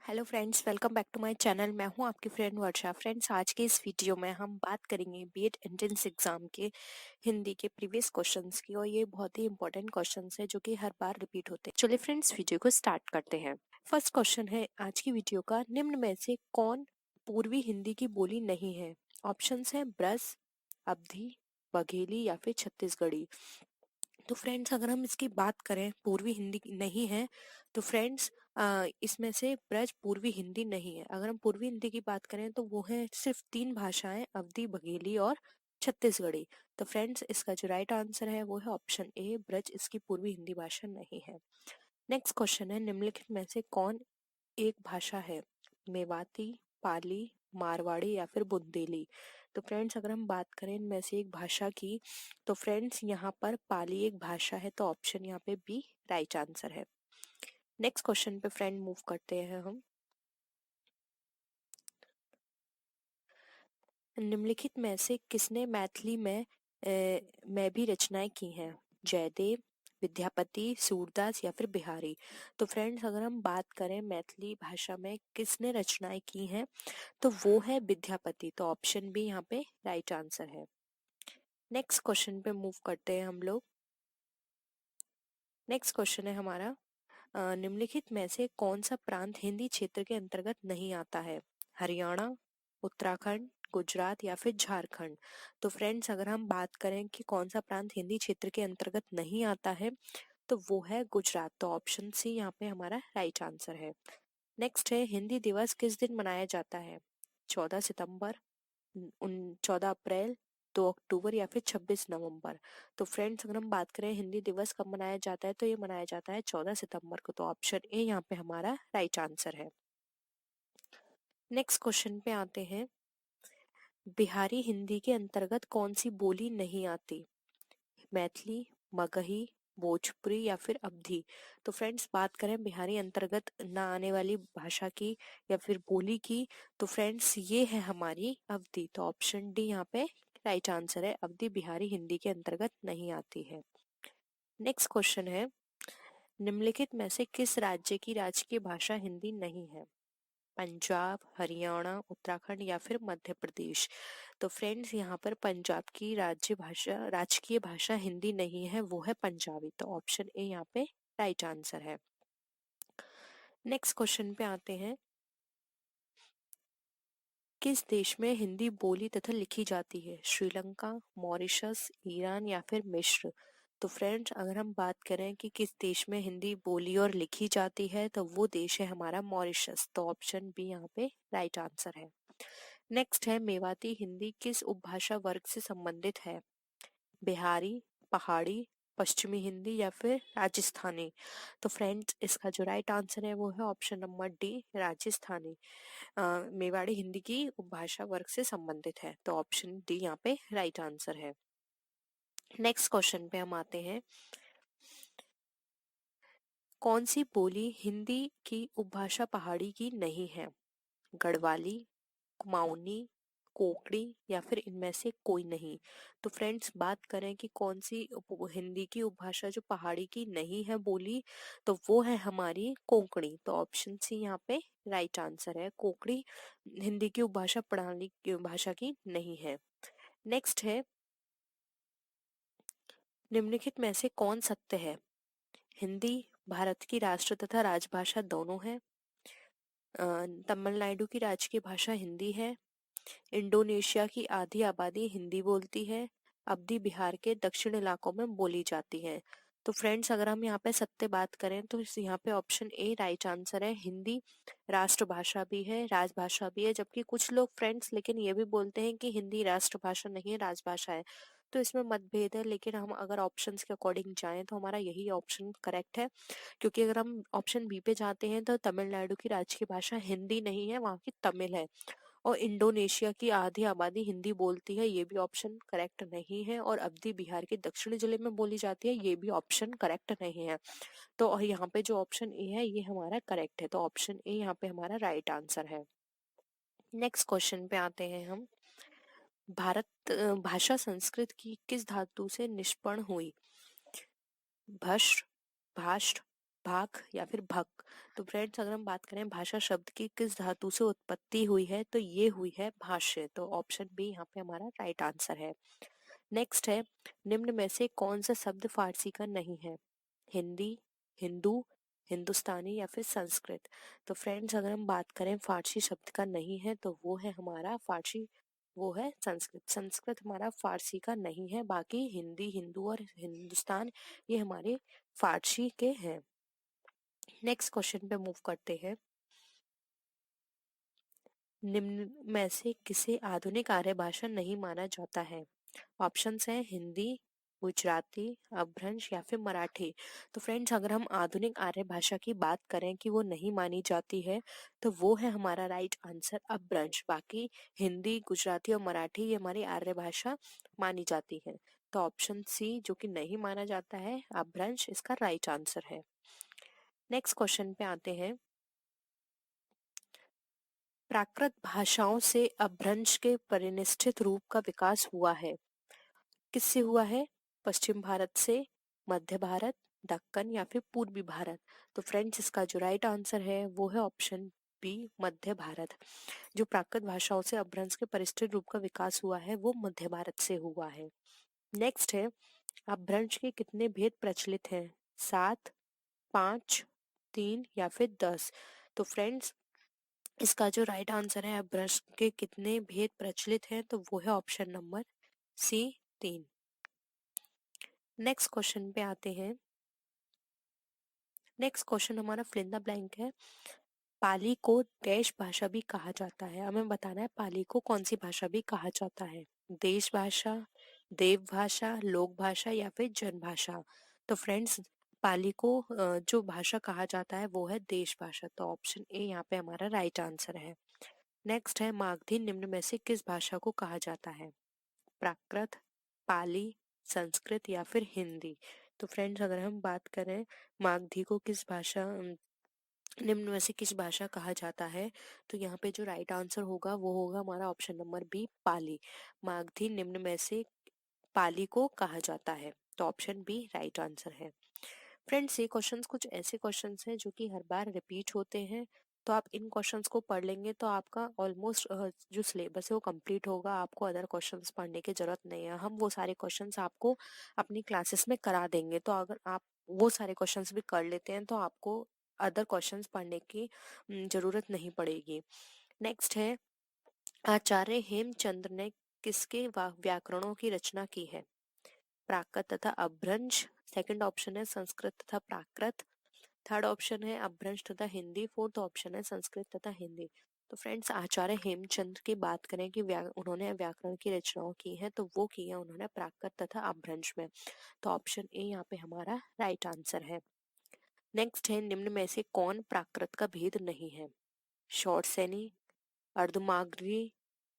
Hello friends, welcome back to my channel. मैं हूं आपकी फ्रेंड वर्षा। फ्रेंड्स, आज के इस वीडियो में हम बात करेंगे बीएड एंट्रेंस एग्जाम के हिंदी के प्रीवियस क्वेश्चंस की, और ये बहुत ही इंपॉर्टेंट क्वेश्चंस है जो कि हर बार रिपीट होते हैं। चलिए फ्रेंड्स, वीडियो को स्टार्ट करते हैं। फर्स्ट क्वेश्चन है आज की वीडियो का, निम्न में से कौन पूर्वी हिंदी की बोली नहीं है? ऑप्शंस है ब्रज, अवधी, बघेली या फिर छत्तीसगढ़ी। तो फ्रेंड्स, अगर हम इसकी बात करें पूर्वी हिंदी नहीं है, तो फ्रेंड्स इसमें से ब्रज पूर्वी हिंदी नहीं है। अगर हम पूर्वी हिंदी की बात करें तो वो है सिर्फ 3 भाषाएं, अवधी, बघेली और छत्तीसगढ़ी। तो फ्रेंड्स, इसका जो राइट आंसर है वो है ऑप्शन ए, ब्रज इसकी पूर्वी हिंदी भाषा नहीं है। नेक्स्ट क्वेश्चन है, निम्नलिखित में से कौन एक भाषा है? मेवाती, पाली, मारवाड़ी या फिर बुंदेली। तो फ्रेंड्स, अगर हम बात करें इनमें से एक भाषा की, तो फ्रेंड्स यहाँ पर पाली एक भाषा है, तो ऑप्शन यहाँ पे बी राइट आंसर है। नेक्स्ट क्वेश्चन पे फ्रेंड मूव करते हैं हम। निम्नलिखित में से किसने मैथिली में भी रचनाएं की हैं? जयदेव, विद्यापति, सूरदास या फिर बिहारी। तो फ्रेंड्स, अगर हम बात करें मैथिली भाषा में किसने रचनाएं की हैं, तो वो है विद्यापति। तो ऑप्शन बी यहाँ पे राइट आंसर है। नेक्स्ट क्वेश्चन पे मूव करते हैं हम लोग। नेक्स्ट क्वेश्चन है हमारा, निम्नलिखित में से कौन सा प्रांत हिंदी क्षेत्र के अंतर्गत नहीं आता है? हरियाणा, उत्तराखंड, गुजरात या फिर झारखंड। तो फ्रेंड्स, अगर हम बात करें कि कौन सा प्रांत हिंदी क्षेत्र के अंतर्गत नहीं आता है, तो वो है गुजरात। तो ऑप्शन सी यहाँ पे हमारा राइट आंसर है। नेक्स्ट है, हिंदी दिवस किस दिन मनाया जाता है? 14 सितंबर, 14 अप्रैल, 2 अक्टूबर या फिर 26 नवंबर। तो फ्रेंड्स, अगर हम बात करें हिंदी दिवस कब मनाया जाता है, तो ये मनाया जाता है 14 सितंबर को। तो ऑप्शन ए यहाँ पे हमारा राइट आंसर है। नेक्स्ट क्वेश्चन पे आते हैं, बिहारी हिंदी के अंतर्गत कौन सी बोली नहीं आती? मैथिली, मगही, भोजपुरी या फिर अवधी। तो फ्रेंड्स, बात करें बिहारी अंतर्गत ना आने वाली भाषा की या फिर बोली की, तो फ्रेंड्स ये है हमारी अवधी। तो ऑप्शन डी यहाँ पे राइट आंसर है, अवधी बिहारी हिंदी के अंतर्गत नहीं आती है। नेक्स्ट क्वेश्चन है, निम्नलिखित में से किस राज्य की राजकीय भाषा हिंदी नहीं है? पंजाब, हरियाणा, उत्तराखंड या फिर मध्य प्रदेश। तो फ्रेंड्स, यहाँ पर पंजाब की राजकीय भाषा हिंदी नहीं है, वो है पंजाबी। तो ऑप्शन ए यहाँ पे राइट आंसर है। नेक्स्ट क्वेश्चन पे आते हैं, किस देश में हिंदी बोली तथा लिखी जाती है? श्रीलंका, मॉरिशस, ईरान या फिर मिस्र। तो फ्रेंड्स, अगर हम बात करें कि किस देश में हिंदी बोली और लिखी जाती है, तो वो देश है हमारा मॉरिशस। तो ऑप्शन बी यहाँ पे राइट आंसर है। नेक्स्ट है, मेवाती हिंदी किस उपभाषा वर्ग से संबंधित है? बिहारी, पहाड़ी, पश्चिमी हिंदी या फिर राजस्थानी। तो फ्रेंड्स, इसका जो राइट आंसर है वो है option number D, Rajasthani. Mewari Hindi की उपभाषा वर्ग से संबंधित है। तो ऑप्शन डी यहाँ पे राइट आंसर है। नेक्स्ट क्वेश्चन पे हम आते हैं, कौन सी बोली हिंदी की उपभाषा पहाड़ी की नहीं है? गढ़वाली, कुमाऊनी, कोंकणी या फिर इनमें से कोई नहीं। तो फ्रेंड्स, बात करें कि कौन सी हिंदी की उपभाषा जो पहाड़ी की नहीं है बोली, तो वो है हमारी कोंकणी। तो ऑप्शन सी यहाँ पे राइट आंसर है, कोंकणी हिंदी की उपभाषा प्रणाली की भाषा की नहीं है। नेक्स्ट है, निम्नलिखित में से कौन सत्य है? हिंदी भारत की राष्ट्र तथा राजभाषा दोनों है। तमिलनाडु की राजकीय भाषा हिंदी है। इंडोनेशिया की आधी आबादी हिंदी बोलती है। अवधी बिहार के दक्षिण इलाकों में बोली जाती है। तो फ्रेंड्स, अगर हम यहाँ पे सत्य बात करें तो यहाँ पे ऑप्शन ए राइट आंसर है, हिंदी राष्ट्रभाषा भी है, राजभाषा भी है। जबकि कुछ लोग फ्रेंड्स लेकिन ये भी बोलते हैं कि हिंदी राष्ट्रभाषा नहीं है, राजभाषा है। तो इसमें मतभेद है, लेकिन हम अगर ऑप्शंस के अकॉर्डिंग जाएं तो हमारा यही ऑप्शन करेक्ट है। क्योंकि अगर हम ऑप्शन बी पे जाते हैं तो तमिलनाडु की राजकीय भाषा हिंदी नहीं है, वहाँ की तमिल है। और इंडोनेशिया की आधी आबादी हिंदी बोलती है, ये भी ऑप्शन करेक्ट नहीं है। और अवधी बिहार के दक्षिणी जिले में बोली जाती है, ये भी ऑप्शन करेक्ट नहीं है। तो यहाँ पे जो ऑप्शन ए है ये हमारा करेक्ट है। तो ऑप्शन ए यहाँ पे हमारा राइट आंसर है। नेक्स्ट क्वेश्चन पे आते हैं हम, भाषा संस्कृत की किस धातु से निष्पन्न हुई? भस्म, भाष्ट, भाग या फिर भग। तो फ्रेंड्स अगर हम बात करें भाषा शब्द की किस धातु से उत्पत्ति हुई है, तो ये हुई है भाष्य। तो ऑप्शन बी यहाँ पे हमारा राइट आंसर है। नेक्स्ट है, निम्न में से कौन सा शब्द फारसी का नहीं है? हिंदी, हिंदू, हिंदुस्तानी या फिर संस्कृत। तो फ्रेंड्स अगर हम बात करें फारसी शब्द का नहीं है, तो वो है हमारा फारसी, वो है संस्कृत। संस्कृत हमारा फारसी का नहीं है, बाकी हिंदी, हिंदू और हिंदुस्तान ये हमारे फारसी के हैं। नेक्स्ट क्वेश्चन पे मूव करते हैं। निम्न में से किसे आधुनिक आर्य भाषा नहीं माना जाता है? ऑप्शंस हैं हिंदी, गुजराती, अपभ्रंश या फिर मराठी। तो फ्रेंड्स अगर हम आधुनिक आर्य भाषा की बात करें कि वो नहीं मानी जाती है, तो वो है हमारा राइट आंसर अपभ्रंश। बाकी हिंदी, गुजराती और मराठी ये हमारी आर्य भाषा मानी जाती है। तो ऑप्शन सी जो कि नहीं माना जाता है अपभ्रंश, इसका राइट आंसर है। नेक्स्ट क्वेश्चन पे आते हैं। प्राकृत भाषाओं से अपभ्रंश के परिनिष्ठित रूप का विकास हुआ है। किससे हुआ है? पश्चिम भारत से, मध्य भारत, दक्कन या फिर पूर्वी भारत। तो फ्रेंड्स इसका जो राइट आंसर है वो है ऑप्शन बी, मध्य भारत। जो प्राकृत भाषाओं से अपभ्रंश के परिष्ठित रूप का विकास हुआ है वो मध्य भारत से हुआ है। नेक्स्ट है, अपभ्रंश के कितने भेद प्रचलित हैं? 7, 5, 3 या फिर 10। तो फ्रेंड्स इसका जो राइट आंसर है अपभ्रंश के कितने भेद प्रचलित हैं, तो वो है option number C, 3। Next question पे आते हैं। नेक्स्ट क्वेश्चन हमारा फिल इन द ब्लैंक है। पाली को देश भाषा भी कहा जाता है। हमें बताना है पाली को कौन सी भाषा भी कहा जाता है? देश भाषा, देव भाषा, लोक भाषा या फिर जन भाषा। तो फ्रेंड्स पाली को जो भाषा कहा जाता है वो है देश भाषा। तो ऑप्शन ए यहाँ पे हमारा राइट आंसर है। नेक्स्ट है, मागधी निम्न में से किस भाषा को कहा जाता है? प्राकृत, पाली, संस्कृत या फिर हिंदी। तो फ्रेंड्स अगर हम बात करें मागधी को किस भाषा निम्न में से किस भाषा कहा जाता है, तो यहाँ पे जो राइट आंसर होगा वो होगा हमारा ऑप्शन नंबर बी, पाली। मागधी निम्न में से पाली को कहा जाता है। तो ऑप्शन बी राइट आंसर है। फ्रेंड्स ये क्वेश्चंस कुछ ऐसे क्वेश्चंस हैं जो कि हर बार रिपीट होते हैं। तो आप इन क्वेश्चंस को पढ़ लेंगे तो आपका ऑलमोस्ट जो सिलेबस है वो कंप्लीट होगा। आपको अदर क्वेश्चंस पढ़ने की जरूरत नहीं है। हम वो सारे क्वेश्चंस आपको अपनी क्लासेस में करा देंगे। तो अगर आप वो सारे क्वेश्चंस भी कर लेते हैं तो आपको अदर क्वेश्चंस पढ़ने की जरूरत नहीं पड़ेगी। नेक्स्ट है, आचार्य हेमचंद्र ने किसके व्याकरणों की रचना की है? प्राकृत तथा अपभ्रंश। सेकंड ऑप्शन है संस्कृत तथा प्राकृत। थर्ड ऑप्शन है अपभ्रंश तथा हिंदी। फोर्थ ऑप्शन है संस्कृत तथा हिंदी। तो फ्रेंड्स आचार्य हेमचंद्र की बात करें कि उन्होंने व्याकरण की रचनाओं की है, तो वो की है उन्होंने प्राकृत तथा अपभ्रंश में। तो ऑप्शन ए यहाँ पे हमारा राइट आंसर है। नेक्स्ट है, निम्न में से कौन प्राकृत का भेद नहीं है? शॉर्टसेनी, अर्धमागधी,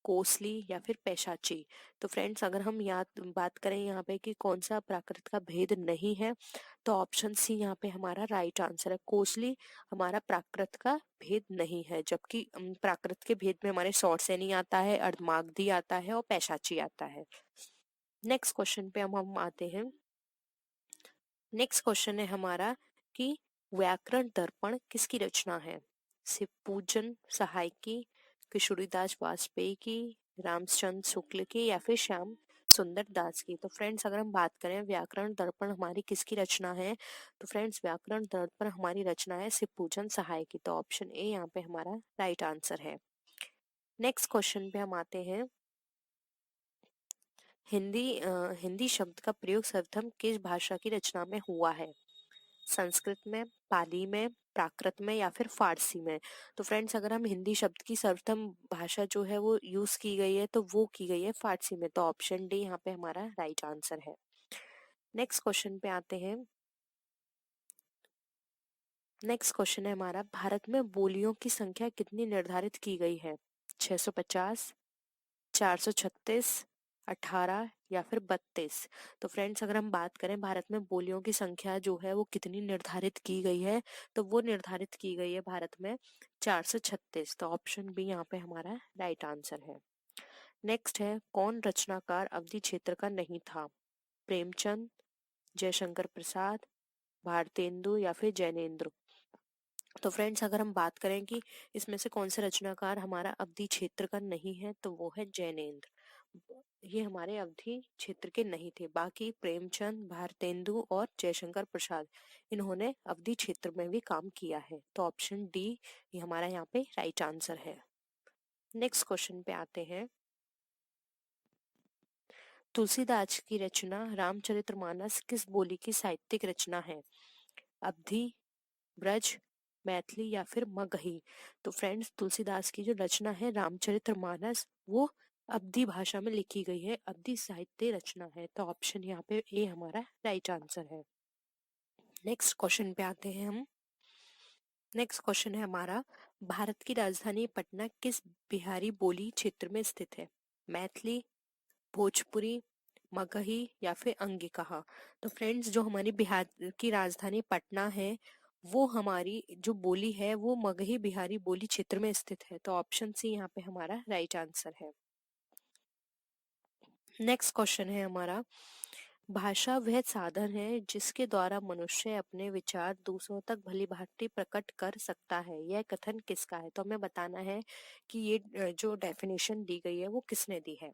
कोसली या फिर पैशाची। तो फ्रेंड्स अगर हम याद बात करें यहाँ पे कि कौन सा प्राकृत का भेद नहीं है, तो ऑप्शन सी यहाँ पे हमारा राइट आंसर है। कोसली हमारा प्राकृत का भेद नहीं है, जबकि प्राकृत के भेद में हमारे शॉर्टसेनी आता है, अर्धमागधी आता है और पैशाची आता है। नेक्स्ट क्वेश्चन पे हम आते हैं। नेक्स्ट क्वेश्चन है हमारा कि व्याकरण दर्पण किसकी रचना है? शिवपूजन सहाय की, किशोरीदास वाजपेयी की, रामचंद्र शुक्ल की या फिर श्याम सुंदर दास की। तो फ्रेंड्स अगर हम बात करें व्याकरण दर्पण हमारी किसकी रचना है, तो फ्रेंड्स व्याकरण दर्पण हमारी रचना है शिवपूजन सहाय की। तो ऑप्शन ए यहाँ पे हमारा राइट आंसर है। नेक्स्ट क्वेश्चन पे हम आते हैं। हिंदी शब्द का प्रयोग सर्वप्रथम किस भाषा की रचना में हुआ है? संस्कृत में, पाली में, प्राकृत में या फिर फारसी में। तो फ्रेंड्स अगर हम हिंदी शब्द की सर्वप्रथम भाषा जो है वो यूज की गई है, तो वो की गई है फारसी में। तो ऑप्शन डी यहाँ पे हमारा राइट आंसर है। नेक्स्ट क्वेश्चन पे आते हैं। नेक्स्ट क्वेश्चन है हमारा, भारत में बोलियों की संख्या कितनी निर्धारित की गई है? 650, 436, 18 या फिर 32। तो फ्रेंड्स अगर हम बात करें भारत में बोलियों की संख्या जो है वो कितनी निर्धारित की गई है, तो वो निर्धारित की गई है भारत में 436। तो ऑप्शन बी यहाँ पे हमारा राइट आंसर है। नेक्स्ट है, कौन रचनाकार अवधि क्षेत्र का नहीं था? प्रेमचंद, जयशंकर प्रसाद, भारतेंदु या फिर जैनेंद्र। तो फ्रेंड्स अगर हम बात करें कि इसमें से कौन सा रचनाकार हमारा अवधि क्षेत्र का नहीं है, तो वो है जैनेंद्र। ये हमारे अवधि क्षेत्र के नहीं थे। बाकी प्रेमचंद, भारतेंदु और जयशंकर प्रसाद, इन्होंने अवधि क्षेत्र में भी काम किया है। तो ऑप्शन डी ये हमारा यहाँ पे राइट आंसर है। नेक्स्ट क्वेश्चन पे आते हैं। तुलसीदास की रचना रामचरितमानस किस बोली की साहित्यिक रचना है? अवधी, ब्रज, मैथिली या फिर मगही। तो फ्रेंड्स तुलसीदास की जो रचना है रामचरितमानस, वो अवधी भाषा में लिखी गई है, अवधी साहित्य रचना है। तो ऑप्शन यहाँ पे ए हमारा राइट आंसर है। नेक्स्ट क्वेश्चन पे आते हैं हम। नेक्स्ट क्वेश्चन है हमारा, भारत की राजधानी पटना किस बिहारी बोली क्षेत्र में स्थित है? मैथिली, भोजपुरी, मगही या फिर अंगिकहा। तो फ्रेंड्स जो हमारी बिहार की राजधानी पटना है, वो हमारी जो बोली है वो मगही बिहारी बोली क्षेत्र में स्थित है। तो ऑप्शन सी यहाँ पे हमारा राइट आंसर है। नेक्स्ट क्वेश्चन है हमारा, भाषा वह साधन है जिसके द्वारा मनुष्य अपने विचार दूसरों तक भली भांति प्रकट कर सकता है, यह कथन किसका है? तो हमें बताना है कि ये जो डेफिनेशन दी गई है वो किसने दी है।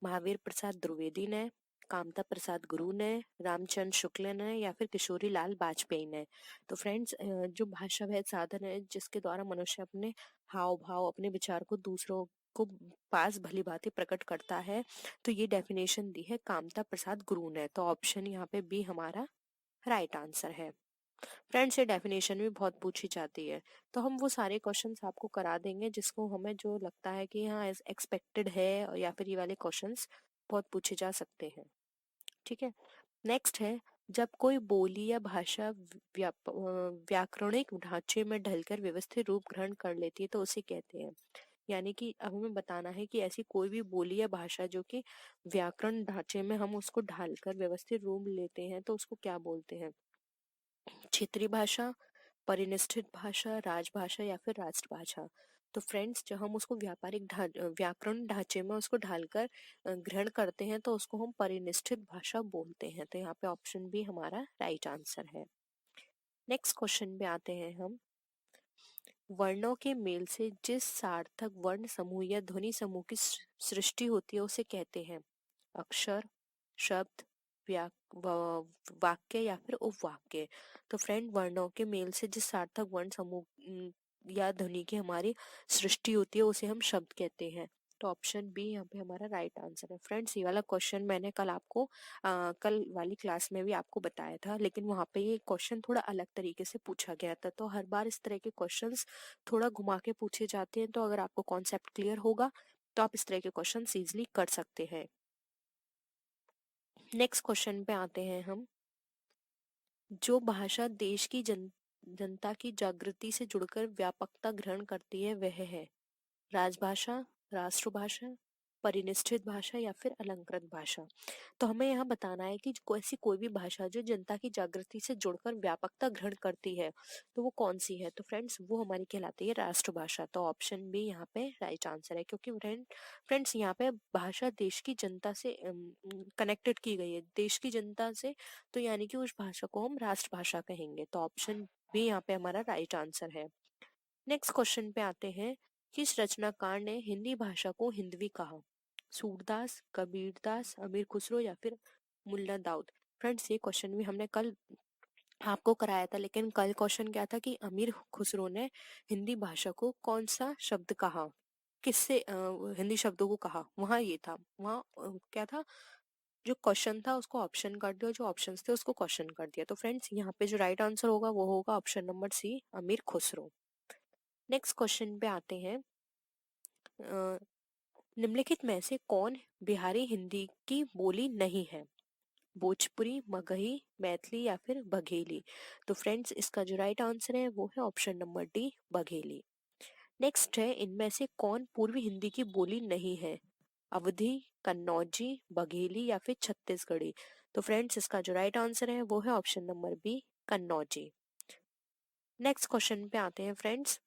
महावीर प्रसाद द्विवेदी ने, कामता प्रसाद गुरु ने, रामचंद्र शुक्ल ने या फिर किशोरी लाल वाजपेयी ने। तो फ्रेंड्स जो भाषा वह साधन है जिसके द्वारा मनुष्य अपने हाव भाव, अपने विचार को दूसरों को पास भली भांति प्रकट करता है, तो ये डेफिनेशन दी है कामता प्रसाद गुरु ने। तो ऑप्शन यहाँ पे बी हमारा राइट आंसर है। फ्रेंड्स ये डेफिनेशन भी बहुत पूछी जाती है, तो हम वो सारे क्वेश्चंस आपको करा देंगे जिसको हमें जो लगता है कि हाँ एक्सपेक्टेड है, या फिर ये वाले क्वेश्चंस बहुत पूछे जा सकते हैं। ठीक है। नेक्स्ट है, जब कोई बोली या भाषा व्याकरणिक ढांचे में ढलकर व्यवस्थित रूप ग्रहण कर लेती है तो उसे कहते हैं। यानी कि अब हमें बताना है कि ऐसी कोई भी बोली या भाषा जो कि व्याकरण ढांचे में हम उसको ढालकर व्यवस्थित रूप लेते हैं तो उसको क्या बोलते हैं? क्षेत्रीय भाषा, परिनिष्ठित भाषा, राजभाषा या फिर राष्ट्रभाषा। तो फ्रेंड्स जब हम उसको व्याकरण ढांचे में उसको ढालकर ग्रहण करते हैं तो उसको हम परिनिष्ठित भाषा बोलते हैं। तो यहाँ पे ऑप्शन बी हमारा राइट आंसर है। नेक्स्ट क्वेश्चन पे आते हैं हम। वर्णों के मेल से जिस सार्थक वर्ण समूह या ध्वनि समूह की सृष्टि होती है उसे कहते हैं अक्षर, शब्द, वाक्य या फिर उपवाक्य। तो फ्रेंड वर्णों के मेल से जिस सार्थक वर्ण समूह या ध्वनि की हमारी सृष्टि होती है उसे हम शब्द कहते हैं। तो ऑप्शन बी यहाँ पे हमारा राइट आंसर है। फ्रेंड्स ये वाला क्वेश्चन मैंने कल आपको कल वाली क्लास में भी आपको बताया था, लेकिन वहाँ पे ये क्वेश्चन थोड़ा अलग तरीके से पूछा गया था। तो हर बार इस तरह के क्वेश्चंस थोड़ा घुमा के पूछे जाते हैं, तो अगर आपको कॉन्सेप्ट क्लियर होगा तो आप इस तरह के क्वेश्चन इजीली कर सकते हैं। नेक्स्ट क्वेश्चन पे आते हैं हम। जो भाषा देश की जनता की जागृति से जुड़कर व्यापकता ग्रहण करती है वह है राजभाषा, राष्ट्रभाषा, परिनिष्ठित भाषा या फिर अलंकृत भाषा। तो हमें यहाँ बताना है कि ऐसी कोई भी भाषा जो जनता की जागृति से जुड़कर व्यापकता ग्रहण करती है तो वो कौन सी है? तो फ्रेंड्स वो हमारी कहलाती है राष्ट्रभाषा। तो ऑप्शन बी यहाँ पे राइट आंसर है, क्योंकि फ्रेंड्स यहाँ पे भाषा देश की जनता से कनेक्टेड की गई है, देश की जनता से, तो यानी कि उस भाषा को हम राष्ट्रभाषा कहेंगे। तो ऑप्शन बी यहाँ पे हमारा राइट आंसर है। नेक्स्ट क्वेश्चन पे आते हैं। किस रचनाकार ने हिंदी भाषा को हिंदवी कहा? सूरदास, कबीरदास, अमीर खुसरो या फिर मुल्ला दाऊद। फ्रेंड्स ये क्वेश्चन भी हमने कल आपको कराया था, लेकिन कल क्वेश्चन क्या था कि अमीर खुसरो ने हिंदी भाषा को कौन सा शब्द कहा, किससे हिंदी शब्दों को कहा, वहां ये था, वहां क्या था, जो क्वेश्चन था उसको ऑप्शन कर दिया, जो ऑप्शंस थे उसको क्वेश्चन कर दिया। तो फ्रेंड्स यहाँ पे जो राइट आंसर होगा वो होगा ऑप्शन नंबर सी, अमीर खुसरो। नेक्स्ट क्वेश्चन पे आते हैं। निम्नलिखित में से कौन बिहारी हिंदी की बोली नहीं है? भोजपुरी, मगही, मैथिली या फिर बघेली। तो फ्रेंड्स इसका जो राइट आंसर है वो है option number D, Bagheli. Next है, इनमें से कौन पूर्वी हिंदी की बोली नहीं है? अवधी, कन्नौजी, बघेली या फिर छत्तीसगढ़ी। तो फ्रेंड्स इसका जो राइट आंसर है वो है option number B, Kannauji. Next question पे आते हैं फ्रेंड्स।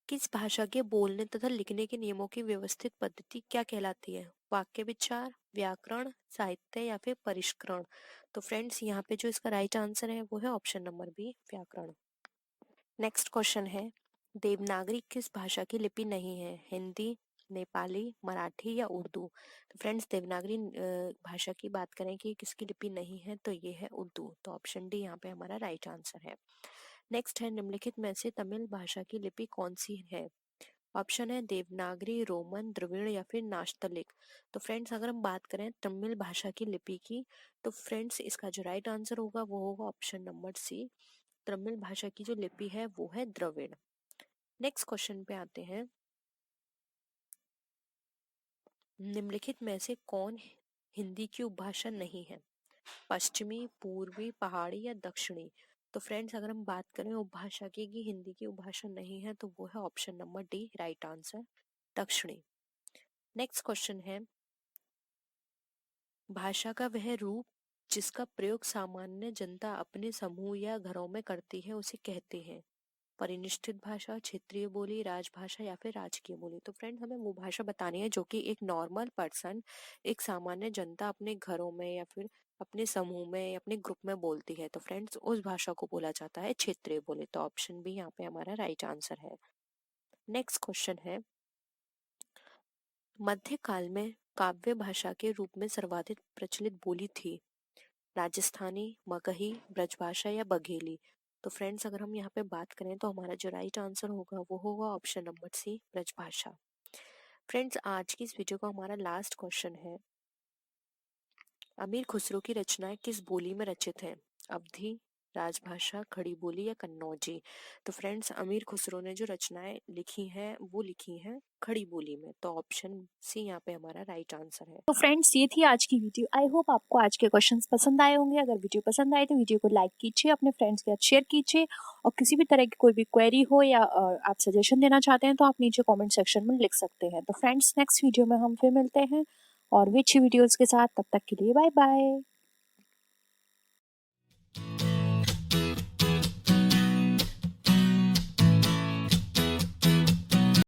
किस भाषा के बोलने तथा लिखने के नियमों की व्यवस्थित पद्धति क्या कहलाती है? वाक्य विचार, व्याकरण, साहित्य या फिर परिष्करण। तो फ्रेंड्स यहाँ पे जो इसका राइट आंसर है वो है ऑप्शन नंबर बी, व्याकरण। नेक्स्ट क्वेश्चन है, देवनागरी किस भाषा की लिपि नहीं है? हिंदी, नेपाली, मराठी या उर्दू? तो फ्रेंड्स देवनागरी भाषा की बात करें कि किसकी लिपि नहीं है तो ये है उर्दू। तो ऑप्शन डी यहाँ पे हमारा राइट आंसर है। नेक्स्ट है, निम्नलिखित में से तमिल भाषा की लिपि कौन सी है? ऑप्शन है देवनागरी, रोमन, द्रविड़ या फिर नाश्तलिक। तो फ्रेंड्स अगर हम बात करें तमिल भाषा की लिपि की, तो फ्रेंड्स इसका जो राइट आंसर होगा वो होगा ऑप्शन नंबर सी, तमिल भाषा की जो लिपि है वो है द्रविड़। नेक्स्ट क्वेश्चन पे आते हैं, निम्नलिखित में से कौन हिंदी की उपभाषा नहीं है? पश्चिमी, पूर्वी, पहाड़ी या दक्षिणी? तो फ्रेंड्स अगर हम बात करें उपभाषा की कि हिंदी की उपभाषा नहीं है तो वो है option number D, right answer, दक्षिणी। नेक्स्ट क्वेश्चन है, भाषा का वह रूप जिसका प्रयोग सामान्य जनता अपने समूह या घरों में करती है उसे कहते हैं? परिनिष्ठित भाषा, क्षेत्रीय बोली, राजभाषा या फिर राजकीय बोली? तो फ्रेंड हमें वो भाषा बतानी है जो कि एक नॉर्मल पर्सन, एक सामान्य जनता अपने घरों में या फिर अपने समूह में या अपने ग्रुप में बोलती है। तो फ्रेंड्स उस भाषा को बोला जाता है क्षेत्रीय बोली। तो ऑप्शन बी यहाँ पे हमारा राइट आंसर है। नेक्स्ट क्वेश्चन है, मध्यकाल में काव्य भाषा के रूप में सर्वाधिक प्रचलित बोली थी? राजस्थानी, मगही, ब्रजभाषा या बघेली? तो फ्रेंड्स अगर हम यहाँ पे बात करें तो हमारा जो राइट आंसर होगा वो होगा option number C, Brajbhasha. Friends आज की इस वीडियो का हमारा लास्ट क्वेश्चन है, अमीर खुसरो की रचनाएं किस बोली में रचित हैं? अवधी, राजभाषा, खड़ी बोली या कन्नौजी? तो फ्रेंड्स अमीर खुसरो ने जो रचनाएं लिखी हैं वो लिखी हैं खड़ी बोली में। तो ऑप्शन सी यहाँ पे हमारा राइट आंसर है। तो फ्रेंड्स ये थी आज की वीडियो। आई होप आपको आज के क्वेश्चंस पसंद आए होंगे। अगर वीडियो पसंद आए तो वीडियो को लाइक कीजिए, अपने फ्रेंड्स के साथ शेयर कीजिए, और किसी भी तरह की कोई भी क्वेरी हो या आप सजेशन देना चाहते हैं तो आप नीचे कमेंट सेक्शन में लिख सकते हैं। तो फ्रेंड्स नेक्स्ट वीडियो में हम फिर मिलते हैं और भी अच्छी वीडियोस के साथ। तब तक के लिए बाय बाय।